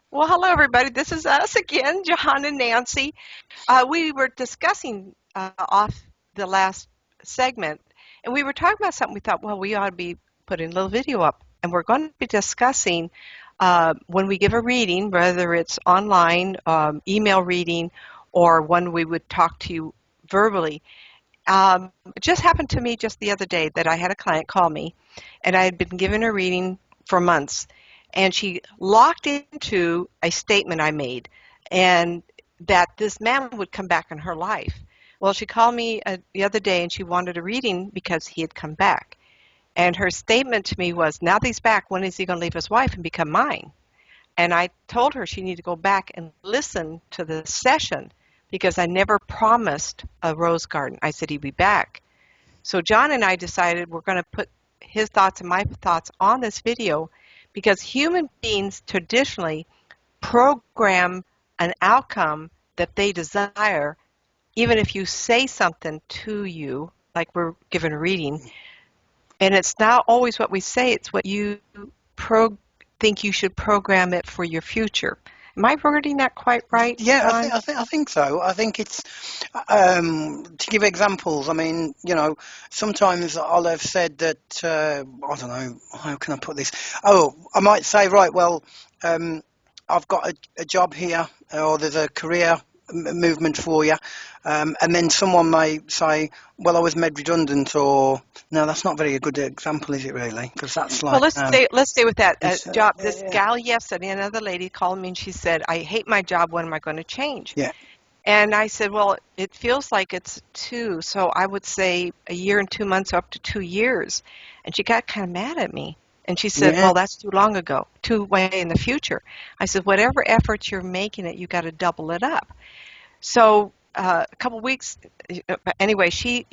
Well, hello, everybody. This is us again, John and Nancy. We were discussing off the last segment, and we were talking about something we thought, well, we ought to be putting a little video up. And we're going to be discussing when we give a reading, whether it's online, email reading, or when we would talk to you verbally. It just happened to me just the other day that I had a client call me, and I had been given a reading for months, and she locked into a statement I made, and that this man would come back in her life. Well, she called me the other day, and she wanted a reading because he had come back. And her statement to me was, now that he's back, when is he going to leave his wife and become mine? And I told her she needed to go back and listen to the session because I never promised a rose garden. I said he'd be back. So John and I decided we're going to put his thoughts and my thoughts on this video because human beings traditionally program an outcome that they desire, even if you say something to you, like we're given a reading, and it's not always what we say, it's what you think you should program it for your future. Am I wording that quite right, Yeah, John? I think so. I think it's to give examples. I mean, sometimes I'll have said that I don't know, how can I put this? Oh, I might say, right, well, I've got a job here, or there's a career movement for you, and then someone may say, well, I was made redundant, or no, that's not very a good example, is it really? Because that's Well, like let's stay with that it's job. This gal yesterday, another lady called me and she said, "I hate my job. When am I going to change?" yeah, And I said, "Well, it feels like it's two, so I would say a year and 2 months, up to 2 years." And she got kind of mad at me. And she said, yeah, "Well, that's too long ago, too way in the future." I said, "Whatever efforts you're making it, you got to double it up." So a couple weeks, anyway, she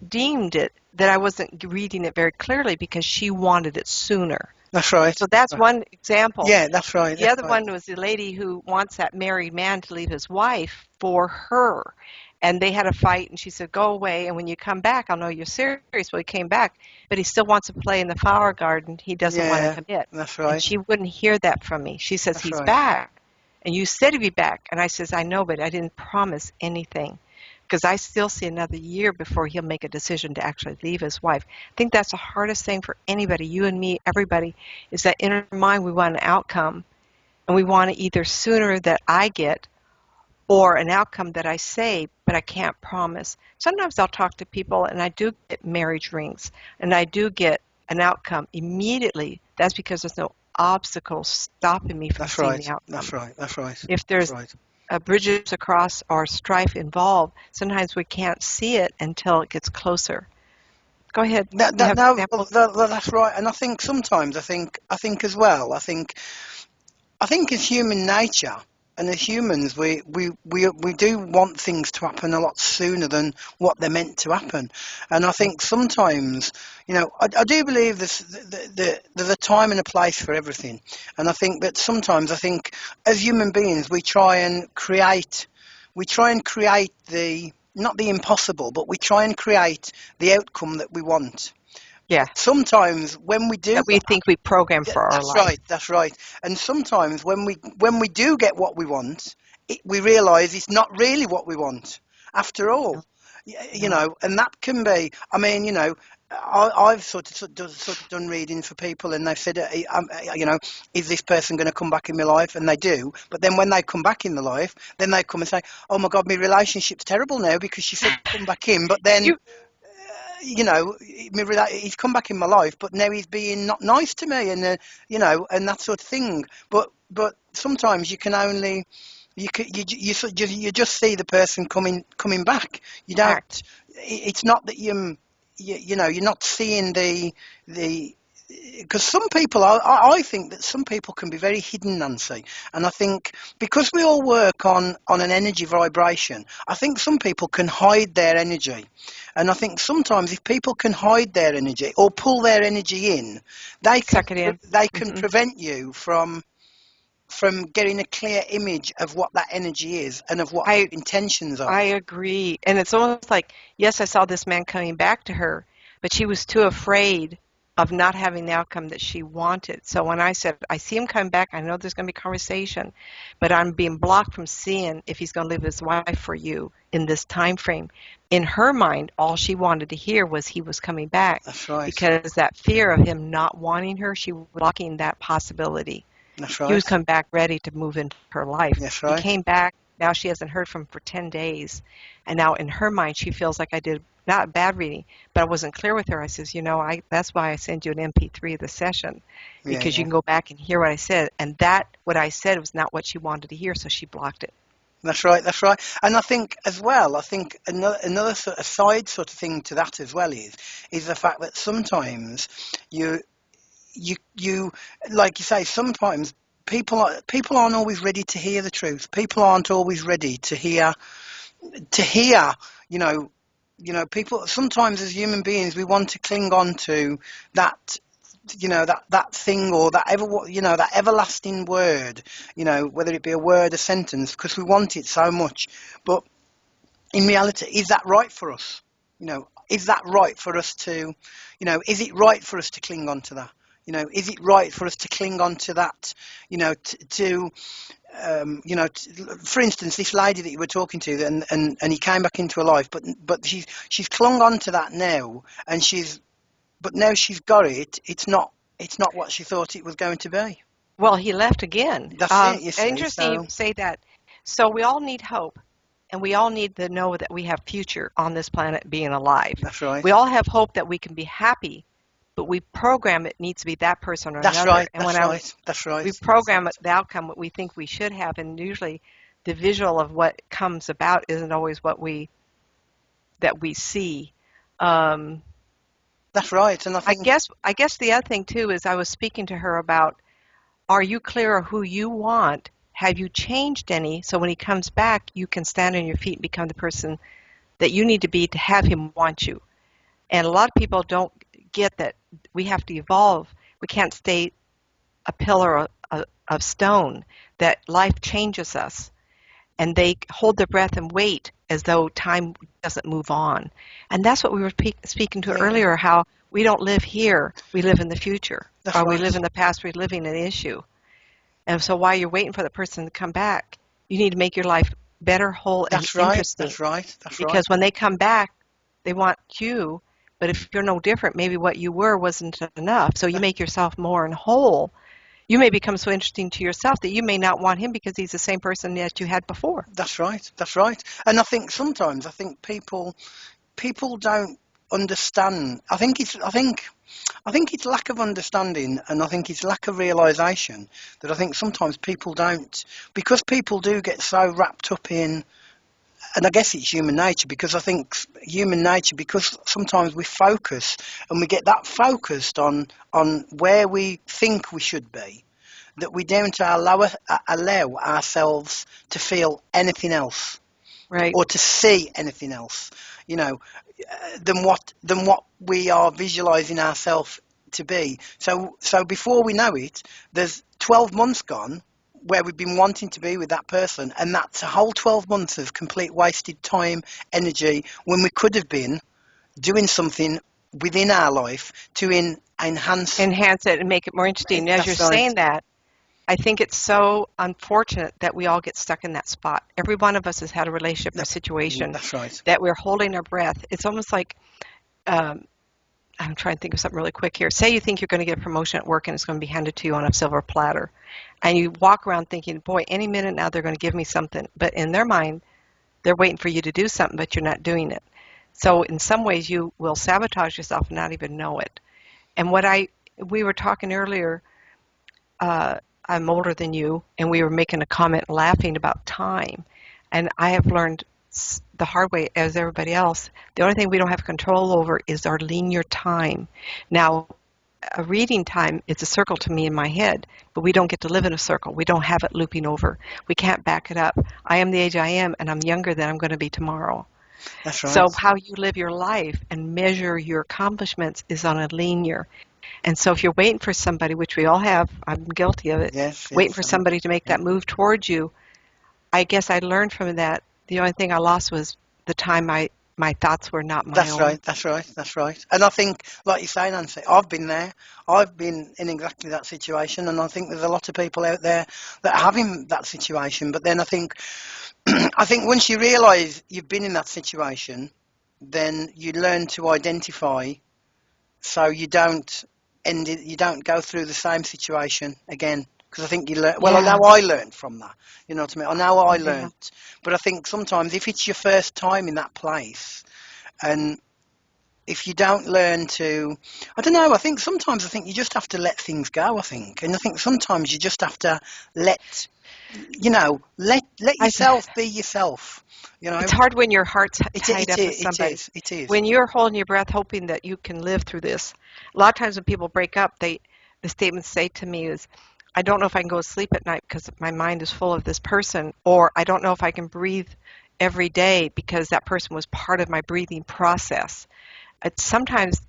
deemed it that I wasn't reading it very clearly because she wanted it sooner. that's right. So that's one example. Yeah, that's right. The That's other right. one was the lady who wants that married man to leave his wife for her. And they had a fight, and she said, "Go away, and when you come back, I'll know you're serious." Well, he came back, but he still wants to play in the flower garden. He doesn't want to Yeah, commit. that's And right. she wouldn't hear that from me. She says, That's "He's right. back, and you said he'd be back." And I says, "I know, but I didn't promise anything." Because I still see another year before he'll make a decision to actually leave his wife. I think that's the hardest thing for anybody, you and me, everybody, is that in our mind we want an outcome, and we want it either sooner that I get or an outcome that I say, but I can't promise. Sometimes I'll talk to people and I do get marriage rings and I do get an outcome immediately. That's because there's no obstacles stopping me from That's seeing right. the That's outcome. right. That's right. If That's there's right. bridges across or strife involved, sometimes we can't see it until it gets closer. Go ahead. You have No, well, examples? that's right. And I think sometimes, I think as well. I think as human nature and as humans, we do want things to happen a lot sooner than what they're meant to happen. And I think sometimes, I do believe there's a time and a place for everything. And I think that sometimes, I think as human beings, we try and create the, not the impossible, but we try and create the outcome that we want. Yeah, Sometimes when we do that we think we program yeah, for our that's life. right. That's right. And sometimes when we do get what we want, we realise it's not really what we want after all. No, no. And that can be. I mean, I've sort of done reading for people, and they've said, is this person going to come back in my life? And they do. But then when they come back in the life, then they come and say, "Oh my God, my relationship's terrible now because she said to come back in, but then." You, He's come back in my life, but now he's being not nice to me, and and that sort of thing. But sometimes you can only you just see the person coming back. You act. don't. It's not that you're not seeing the because some people I think that some people can be very hidden, Nancy, and I think because we all work on an energy vibration, I think some people can hide their energy, and I think sometimes if people can hide their energy or pull their energy in, Suck it in. they can Hmm. prevent you from getting a clear image of what that energy is and of what their I intentions are. I agree. And it's almost like, yes, I saw this man coming back to her, but she was too afraid of not having the outcome that she wanted. So when I said, I see him coming back, I know there's going to be conversation, but I'm being blocked from seeing if he's going to leave his wife for you in this time frame. In her mind, all she wanted to hear was he was coming back. That's right. Because that fear of him not wanting her, she was blocking that possibility. That's He was right. coming back ready to move into her life. That's He right. came back. Now she hasn't heard from him for 10 days. And now in her mind, she feels like I did not a bad reading, but I wasn't clear with her. I says, that's why I send you an MP3 of the session, Yeah, because you yeah. can go back and hear what I said. And that, what I said, was not what she wanted to hear, so she blocked it. That's right. That's right. And I think as well, I think another sort of side sort of thing to that as well is the fact that sometimes you like you say, sometimes people aren't always ready to hear the truth. People aren't always ready to hear to hear. You know, people sometimes as human beings we want to cling on to that. That thing or that everlasting word, whether it be a word, a sentence, because we want it so much. But in reality, is that right for us? Is that right for us to, is it right for us to cling on to that? Is it right for us to cling on to that? For instance, this lady that you were talking to, and he came back into her life, but she's clung on to that now, and but now she's got it. It's not what she thought it was going to be. Well, he left again. That's it, you see. Interesting you So say that. So we all need hope, and we all need to know that we have future on this planet being alive. that's right. We all have hope that we can be happy, but we program it needs to be that person or That's another. right. And That's when right. That's right. we program the outcome what we think we should have, and usually the visual of what comes about isn't always what we see. That's right. And I think I guess the other thing too is I was speaking to her about, are you clear on who you want? Have you changed any? So when he comes back, you can stand on your feet and become the person that you need to be to have him want you. And a lot of people don't get that we have to evolve. We can't stay a pillar of stone, that life changes us. And they hold their breath and wait as though time doesn't move on. And that's what we were speaking to earlier, how we don't live here, we live in the future. That's or we right. live in the past, we're living an issue. And so while you're waiting for the person to come back, you need to make your life better, whole, and That's right. interesting. That's right. That's right. Because when they come back, they want you, but if you're no different, maybe what you were wasn't enough. So you make yourself more and whole. You may become so interesting to yourself that you may not want him because he's the same person that you had before. That's right. That's right. And I think sometimes people don't understand. I think it's lack of understanding, and I think it's lack of realization that I think sometimes people don't, because people do get so wrapped up in. And I guess it's human nature, because I think human nature, because sometimes we focus and we get that focused on where we think we should be, that we don't allow ourselves to feel anything else, Right. or to see anything else, than what we are visualizing ourselves to be. So before we know it, there's 12 months gone where we've been wanting to be with that person, and that's a whole 12 months of complete wasted time, energy, when we could have been doing something within our life to enhance it and make it more interesting. As you're That's right. saying that, I think it's so unfortunate that we all get stuck in that spot. Every one of us has had a relationship or situation That's right. that we're holding our breath. It's almost like, I'm trying to think of something really quick here. Say you think you're going to get a promotion at work and it's going to be handed to you on a silver platter. And you walk around thinking, boy, any minute now they're going to give me something. But in their mind, they're waiting for you to do something, but you're not doing it. So in some ways, you will sabotage yourself and not even know it. And we were talking earlier, I'm older than you, and we were making a comment laughing about time. And I have learned the hard way, as everybody else, the only thing we don't have control over is our linear time. Now, a reading time is a circle to me in my head, but we don't get to live in a circle. We don't have it looping over. We can't back it up. I am the age I am, and I'm younger than I'm going to be tomorrow. That's right. So how you live your life and measure your accomplishments is on a linear. And so if you're waiting for somebody, which we all have, I'm guilty of it, Yes, waiting for somebody to make that move towards you, I guess I learned from that the only thing I lost was the time I my thoughts were not my That's own. right, that's right, that's right. And I think, like you say, Nancy, I've been there. I've been in exactly that situation, and I think there's a lot of people out there that are having that situation. But then I think, I think once you realise you've been in that situation, then you learn to identify, so you don't you don't go through the same situation again. Because I think you learn. Well, I Yeah, know I learned from that. You know what I mean? I know I yeah. learned, but I think sometimes if it's your first time in that place, and if you don't learn to, I don't know, I think you just have to let things go, I think. And I think sometimes you just have to let, let I, yourself be yourself, you know. it's hard when your heart's tied It up with is, it somebody. is, it is. When you're holding your breath, hoping that you can live through this. A lot of times when people break up, the statements say to me is, I don't know if I can go to sleep at night because my mind is full of this person, or I don't know if I can breathe every day because that person was part of my breathing process. It's sometimes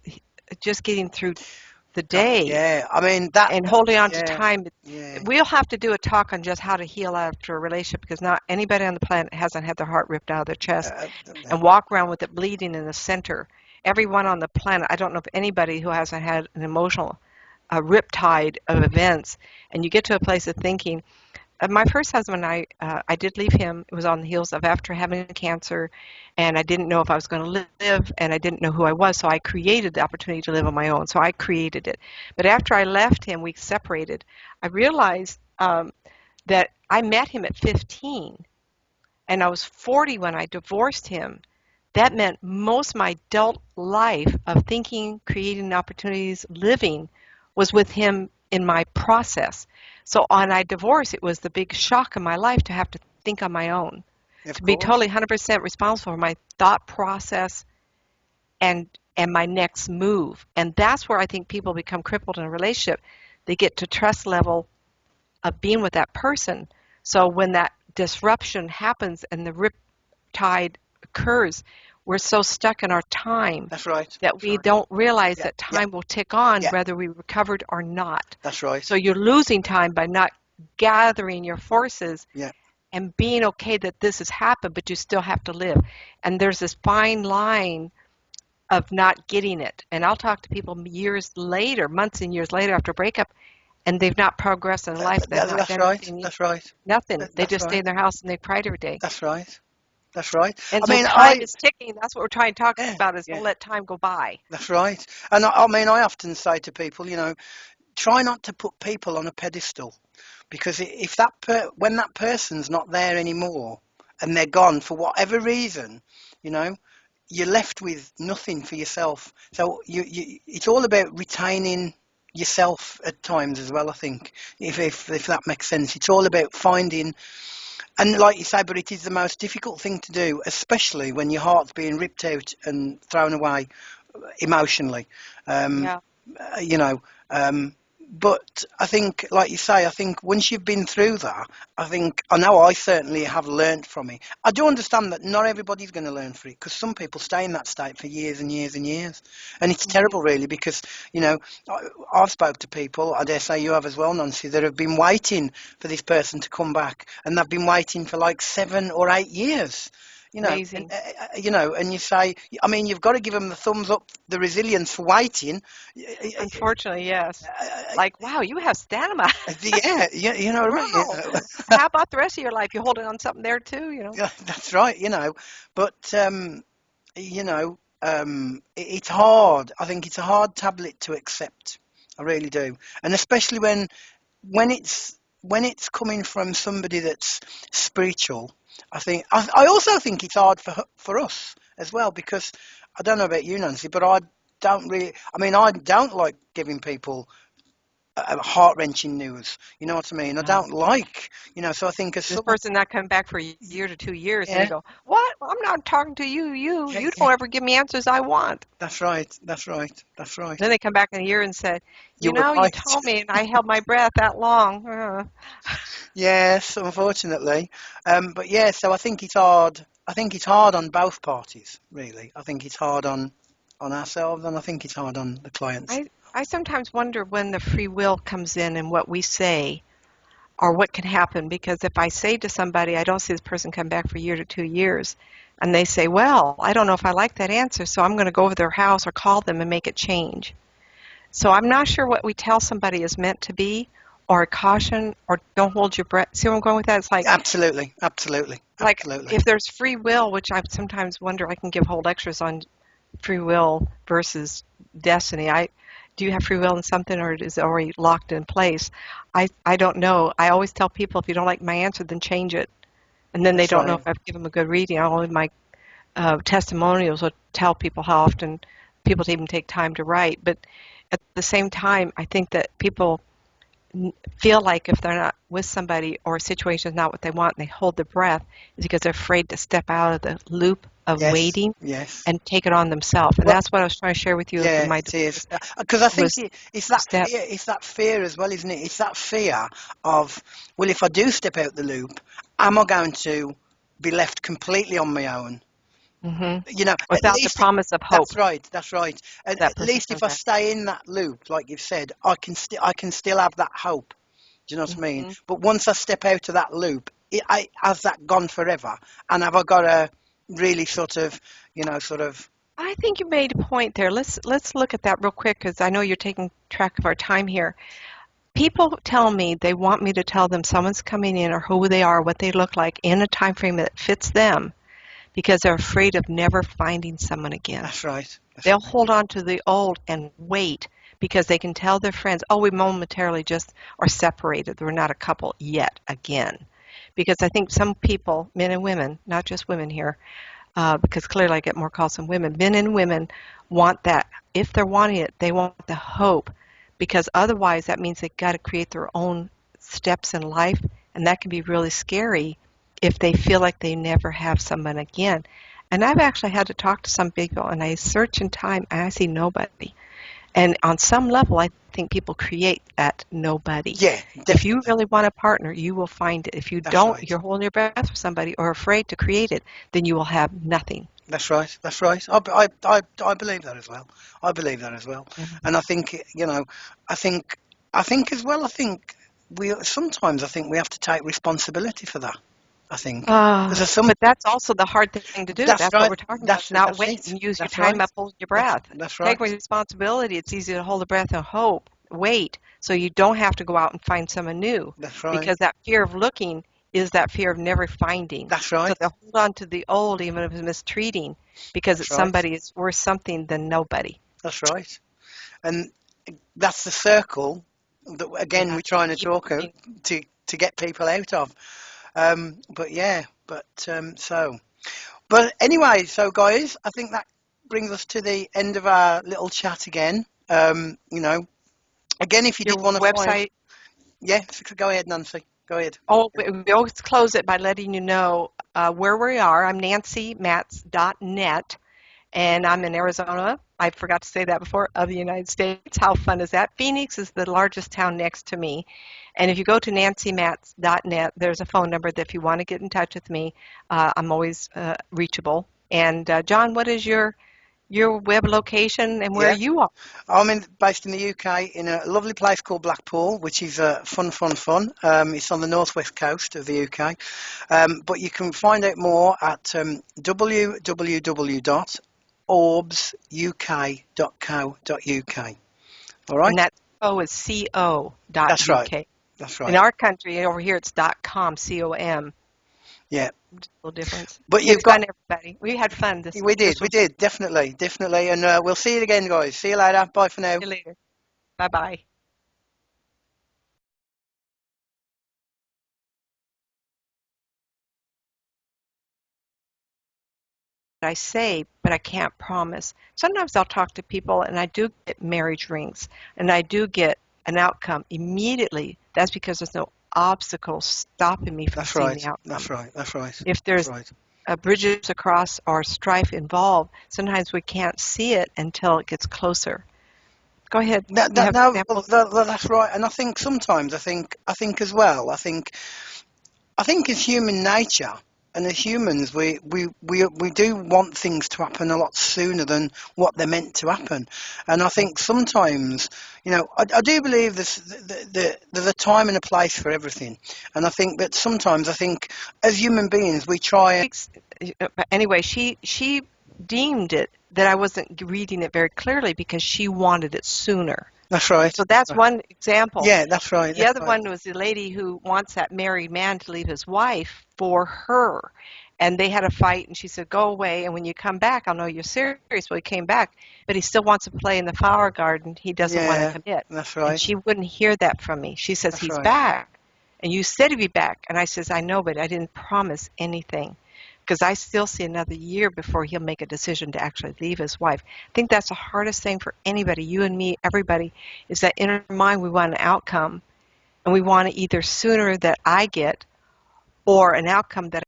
just getting through the day Yeah, I mean, that, and holding on to yeah, time. yeah. We'll have to do a talk on just how to heal after a relationship because not anybody on the planet hasn't had their heart ripped out of their chest Uh, and walk around with it bleeding in the center. Everyone on the planet, I don't know of anybody who hasn't had an emotional riptide of events. And you get to a place of thinking, my first husband, I did leave him. It was on the heels of after having cancer, and I didn't know if I was going to live, and I didn't know who I was, so I created the opportunity to live on my own. So I created it. But after I left him, we separated. I realized that I met him at 15, and I was 40 when I divorced him. That meant most of my adult life of thinking, creating opportunities, living was with him in my process. So on I divorced, it was the big shock in my life to have to think on my own, of to be course. totally 100% responsible for my thought process and and my next move. And that's where I think people become crippled in a relationship. They get to trust level of being with that person. So when that disruption happens and the rip tide occurs, we're so stuck in our time That's right, that that's we right. don't realize Yeah, that yeah, time will tick on yeah, whether we recovered or not. that's right. So you're losing time by not gathering your forces Yeah, and being okay that this has happened, but you still have to live. And there's this fine line of not getting it. And I'll talk to people years later, months and years later after a breakup, and they've not progressed in life. They've not that's done right, anything, that's right, nothing. They that's just stay right, in their house and they cried every day. that's right, that's right. And I so mean, time is ticking. That's what we're trying to talk yeah, about is don't yeah. let time go by. That's right. And I mean, I often say to people, try not to put people on a pedestal, because if when that person's not there anymore and they're gone for whatever reason, you know, you're left with nothing for yourself. So it's all about retaining yourself at times as well. I think if that makes sense, it's all about finding, and like you say, but it is the most difficult thing to do, especially when your heart's being ripped out and thrown away emotionally. Um, Yeah. you know. But I think, like you say, I think once you've been through that, I know I certainly have learned from it. I do understand that not everybody's going to learn from it, because some people stay in that state for years and years and years, and it's Right. terrible, really, because I've spoke to people, I dare say you have as well, Nancy, that have been waiting for this person to come back, and they've been waiting for like 7 or 8 years. Amazing. And you say, I mean, you've got to give them the thumbs up, the resilience for waiting. Unfortunately, yes. Uh, Like, wow, you have stamina. yeah, you know what I mean. Wow. How about the rest of your life? You're holding on something there too, you know? Yeah, that's right. But it's hard. I think it's a hard tablet to accept. I really do, and especially when it's coming from somebody that's spiritual. I also think it's hard for us as well, because I don't know about you, Nancy, but I don't really. I mean, I don't like giving people heart-wrenching news. You know what I mean? I No. don't like, so I think as This some, person not coming back for a year to 2 years, and you yeah, go, what? I'm not talking to you. You yeah, you yeah, don't ever give me answers I want. that's right, that's right, that's right. Then they come back in a year and said, You were you right. told me, and I held my breath that long. Yes, unfortunately. But yeah, so I think it's hard. I think it's hard on both parties, really. I think it's hard on ourselves, and I think it's hard on the clients. I sometimes wonder when the free will comes in and what we say. or what can happen. Because if I say to somebody, I don't see this person come back for a year to 2 years, and they say, well, I don't know if I like that answer, so I'm going to go over to their house or call them and make it change. So I'm not sure what we tell somebody is meant to be, or a caution, or don't hold your breath. See where I'm going with that? It's like, Absolutely. if there's free will, which I sometimes wonder, I can give whole lectures on free will versus destiny. Do you have free will in something, or is it already locked in place? I don't know. I always tell people, if you don't like my answer, then change it. And then they That's don't know right. if I've given them a good reading. All of my testimonials will tell people how often people even take time to write. But at the same time, I think that people feel like if they're not with somebody, or a situation is not what they want, and they hold their breath, is because they're afraid to step out of the loop of Yes. waiting Yes. and take it on themselves. And Well, that's what I was trying to share with you in yeah, my it is. Because I think was it's that step. fear. It's that fear as well, isn't it? It's that fear of, well, if I do step out the loop, am I going to be left completely on my own? Hmm. You know, at Without the least promise of hope that's right. That's right. And that at person least comes if I back. stay in that loop, like you've said, I can still have that hope. Do you know what I mean? Hmm. But once I step out of that loop, has that gone forever? And have I got to really sort of, sort of, I think you made a point there. Let's look at that real quick, because I know you're taking track of our time here. People tell me they want me to tell them someone's coming in, or who they are, what they look like, in a time frame that fits them, because they're afraid of never finding someone again. that's right. That's They'll right. hold on to the old and wait, because they can tell their friends, oh, we momentarily just are separated. We're not a couple yet again. Because I think some people, men and women, not just women here, because clearly I get more calls from women. Men and women want that. If they're wanting it, they want the hope, because otherwise that means they've got to create their own steps in life, and that can be really scary if they feel like they never have someone again. And I've actually had to talk to some people, and I search in time, and I see nobody. And on some level, I think people create that nobody. Yeah, If you definitely. really want a partner, you will find it. If you That's don't, right. you're holding your breath for somebody or afraid to create it, then you will have nothing. That's right. That's right. I believe that as well. I believe that as well. Yeah. And I think, I think, I think as well, I think sometimes I think we have to take responsibility for that. I think. Because there's some, But that's also the hard thing to do. that's That's what right. we're talking about. Not That's wait it. and use your That's time right. up holding your breath. That's Take right. responsibility. It's easy to hold the breath and hope. Wait, so you don't have to go out and find someone new, That's right. because that fear of looking is that fear of never finding. That's So right. they'll hold on to the old, even if it's mistreating, because That's it's right. somebody is worth something than nobody. That's right. And that's the circle that again Yeah. we're trying to Keep talk out looking. to get people out of. But yeah, but anyway, so guys, I think that brings us to the end of our little chat again. Again, if you Your did want to find, website. yeah, go ahead, Nancy, go ahead. Oh, we always close it by letting you know where we are. I'm nancymatz.net, and I'm in Arizona. I forgot to say that before, of the United States. How fun is that? Phoenix is the largest town next to me. And if you go to nancymatz.net, there's a phone number that if you want to get in touch with me, I'm always reachable. And John, what is your web location and where Yeah, you are? based in the UK in a lovely place called Blackpool, which is fun. It's on the northwest coast of the UK. But you can find out more at www.orbsuk.co.uk. All And right, that O is co dot that's right. uk. That's In right. our country, over here, it's .com, com. Yeah, Just a little difference. but Hey, you've got. fun, everybody. We had fun. This this We was did, definitely, and we'll see you again, guys. See you later. Bye for now. See you later. Bye bye. I say, but I can't promise. Sometimes I'll talk to people and I do get marriage rings and I do get an outcome immediately. That's because there's no obstacles stopping me from That's seeing the right. outcome. That's right. That's right. If That's there's right. bridges across or strife involved, sometimes we can't see it until it gets closer. Go ahead. You have No, examples? that's right. And I think sometimes I think as well. I think it's human nature. And as humans, we do want things to happen a lot sooner than what they're meant to happen. And I think sometimes, I do believe there's a time and a place for everything. And I think that sometimes, I think as human beings, we try and. Anyway, she deemed it that I wasn't reading it very clearly because she wanted it sooner. That's right. So that's one example. Yeah, that's right. The other one was the lady who wants that married man to leave his wife for her. And they had a fight, and she said, go away, and when you come back, I'll know you're serious. Well, he came back, but he still wants to play in the flower garden. He doesn't want to commit. That's And right. she wouldn't hear that from me. She says, That's he's right. back, and you said he'd be back. And I says, I know, but I didn't promise anything because I still see another year before he'll make a decision to actually leave his wife. I think that's the hardest thing for anybody, you and me, everybody, is that in our mind we want an outcome, and we want it either sooner that I get or an outcome that.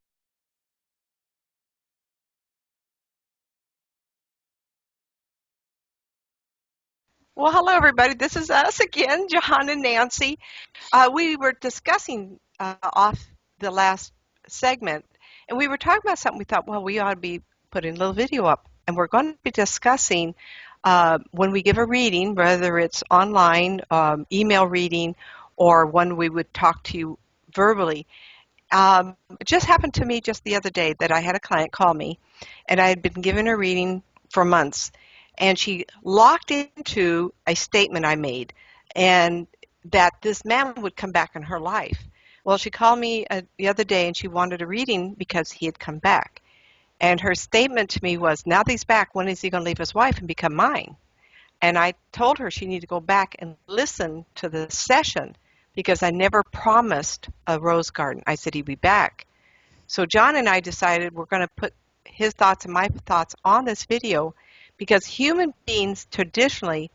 Well, hello, everybody. This is us again, John and Nancy. We were discussing off the last segment, and we were talking about something we thought, well, we ought to be putting a little video up. And we're going to be discussing when we give a reading, whether it's online, email reading, or when we would talk to you verbally. It just happened to me just the other day that I had a client call me, and I had been given a reading for months, and she locked into a statement I made, and that this man would come back in her life. Well, she called me the other day, and she wanted a reading because he had come back. And her statement to me was, now that he's back, when is he going to leave his wife and become mine? And I told her she needed to go back and listen to the session because I never promised a rose garden. I said he'd be back. So John and I decided we're going to put his thoughts and my thoughts on this video because human beings traditionally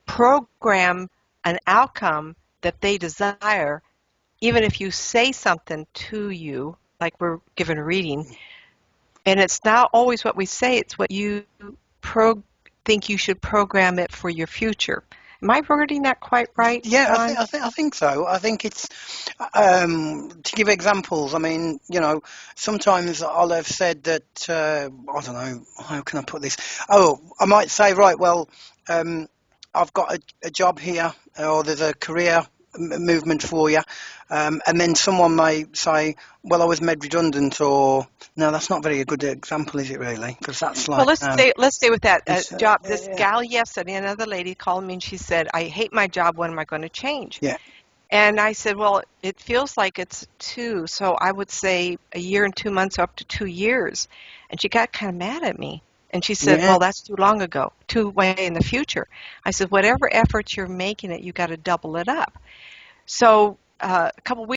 program an outcome that they desire, even if you say something to you, like we're given a reading, and it's not always what we say, it's what you think you should program it for your future. Am I wording that quite right, Yeah, John? I think so. I think it's to give examples. I mean, sometimes I'll have said that I don't know, how can I put this? Oh, I might say, right, well, I've got a job here, or there's a career movement for you, and then someone may say, well, I was made redundant, or no, that's not very a good example, is it really? Because that's Well, like let's stay with that job. This yeah, gal yesterday, another lady called me and she said, I hate my job. When am I going to change? yeah, And I said, well, it feels like it's two, so I would say a year and 2 months, up to 2 years. And she got kind of mad at me. And she said, yeah. well, that's too long ago, too way in the future. I said, whatever efforts you're making it, you got to double it up. So a couple weeks